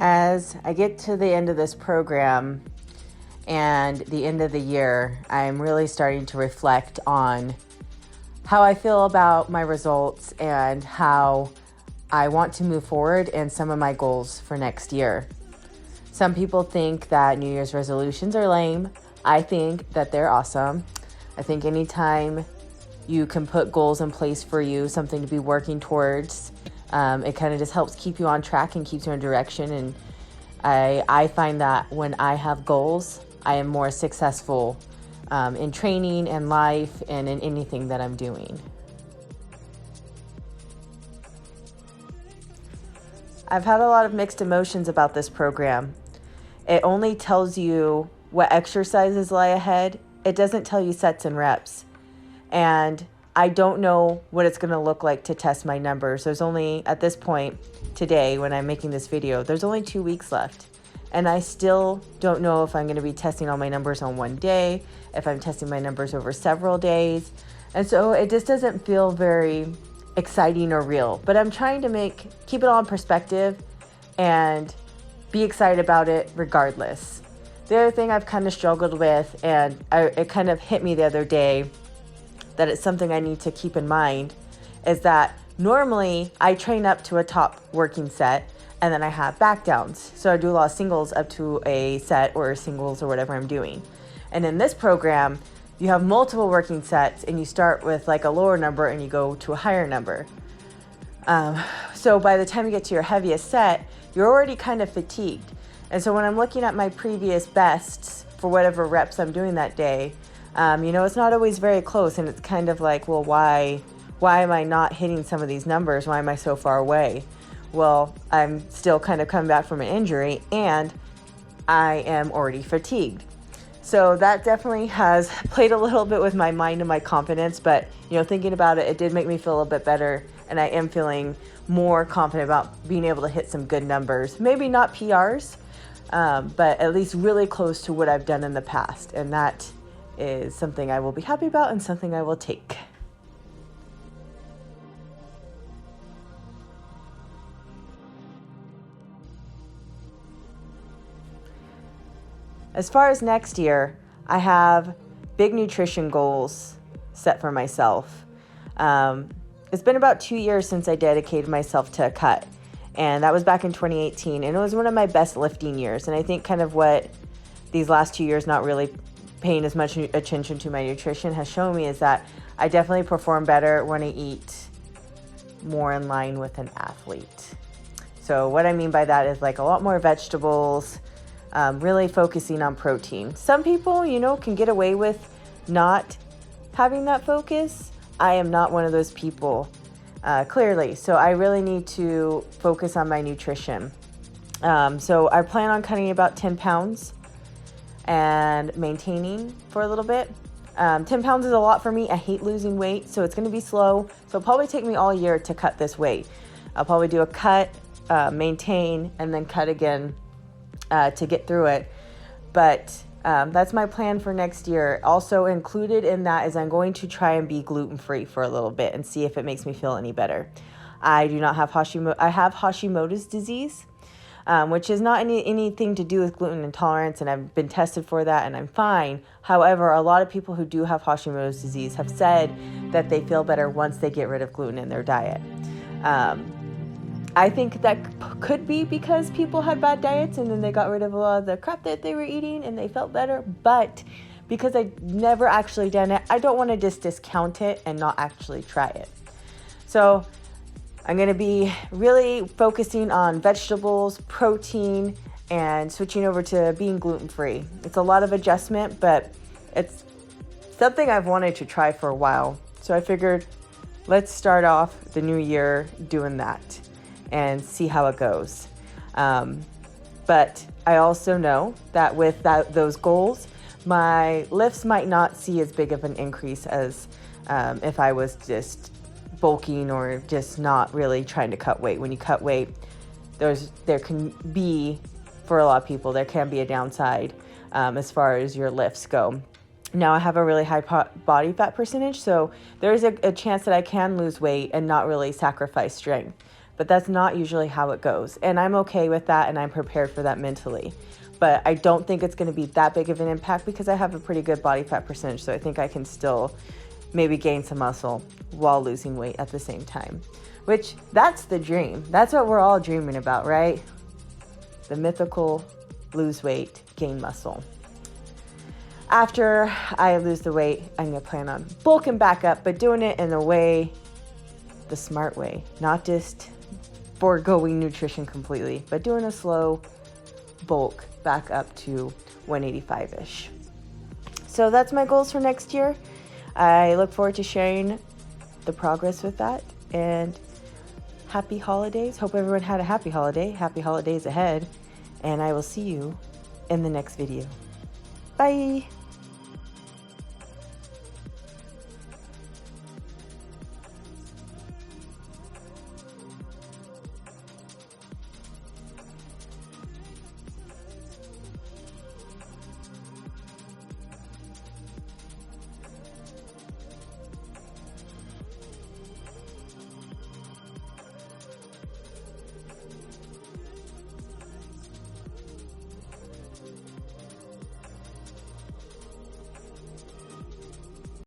As I get to the end of this program and the end of the year, I'm really starting to reflect on how I feel about my results and how I want to move forward and some of my goals for next year. Some people think that New Year's resolutions are lame. I think that they're awesome. I think anytime you can put goals in place for you, something to be working towards, it kind of just helps keep you on track and keeps you in direction. And I find that when I have goals, I am more successful in training and life and in anything that I'm doing. I've had a lot of mixed emotions about this program. It only tells you what exercises lie ahead. It doesn't tell you sets and reps. And I don't know what it's going to look like to test my numbers. There's only, at this point today, when I'm making this video, there's only 2 weeks left. And I still don't know if I'm going to be testing all my numbers on one day, if I'm testing my numbers over several days. And so it just doesn't feel very exciting or real. But I'm trying to keep it all in perspective and be excited about it regardless. The other thing I've kind of struggled with, and it kind of hit me the other day, that it's something I need to keep in mind, is that normally I train up to a top working set and then I have back downs. So I do a lot of singles up to a set or singles or whatever I'm doing. And in this program, you have multiple working sets and you start with like a lower number and you go to a higher number. So by the time you get to your heaviest set, you're already kind of fatigued. And so when I'm looking at my previous bests for whatever reps I'm doing that day, it's not always very close, and it's kind of like, well, why am I not hitting some of these numbers? Why am I so far away? Well, I'm still kind of coming back from an injury, and I am already fatigued. So that definitely has played a little bit with my mind and my confidence, but, thinking about it, it did make me feel a little bit better, and I am feeling more confident about being able to hit some good numbers. Maybe not PRs, but at least really close to what I've done in the past, and that is something I will be happy about and something I will take. As far as next year, I have big nutrition goals set for myself. It's been about 2 years since I dedicated myself to a cut, and that was back in 2018, and it was one of my best lifting years. And I think kind of what these last 2 years not really paying as much attention to my nutrition has shown me is that I definitely perform better when I eat more in line with an athlete. So what I mean by that is like a lot more vegetables, really focusing on protein. Some people, can get away with not having that focus. I am not one of those people, clearly. So I really need to focus on my nutrition. So I plan on cutting about 10 pounds and maintaining for a little bit. 10 pounds is a lot for me. I hate losing weight, so it's going to be slow. So it'll probably take me all year to cut this weight. I'll probably do a cut, maintain, and then cut again to get through it. But that's my plan for next year. Also included in that is I'm going to try and be gluten-free for a little bit and see if it makes me feel any better. I do not have I have Hashimoto's disease, which is not anything to do with gluten intolerance, and I've been tested for that and I'm fine. However, a lot of people who do have Hashimoto's disease have said that they feel better once they get rid of gluten in their diet. I think that could be because people had bad diets and then they got rid of a lot of the crap that they were eating and they felt better. But because I've never actually done it, I don't want to just discount it and not actually try it. So I'm going to be really focusing on vegetables, protein, and switching over to being gluten-free. It's a lot of adjustment, but it's something I've wanted to try for a while. So I figured let's start off the new year doing that and see how it goes. But I also know that with those goals, my lifts might not see as big of an increase as if I was just bulking or just not really trying to cut weight. When you cut weight, there can be, for a lot of people, there can be a downside as far as your lifts go. Now I have a really high body fat percentage, so there's a chance that I can lose weight and not really sacrifice strength. but that's not usually how it goes. And I'm okay with that, and I'm prepared for that mentally. But I don't think it's going to be that big of an impact because I have a pretty good body fat percentage. So I think I can still maybe gain some muscle while losing weight at the same time, which that's the dream. That's what we're all dreaming about, right? The mythical lose weight, gain muscle. After I lose the weight, I'm going to plan on bulking back up, but doing it in a way, the smart way, not just foregoing nutrition completely, but doing a slow bulk back up to 185-ish. So that's my goals for next year. I look forward to sharing the progress with that, and happy holidays. Hope everyone had a happy holiday. Happy holidays ahead, and I will see you in the next video. Bye.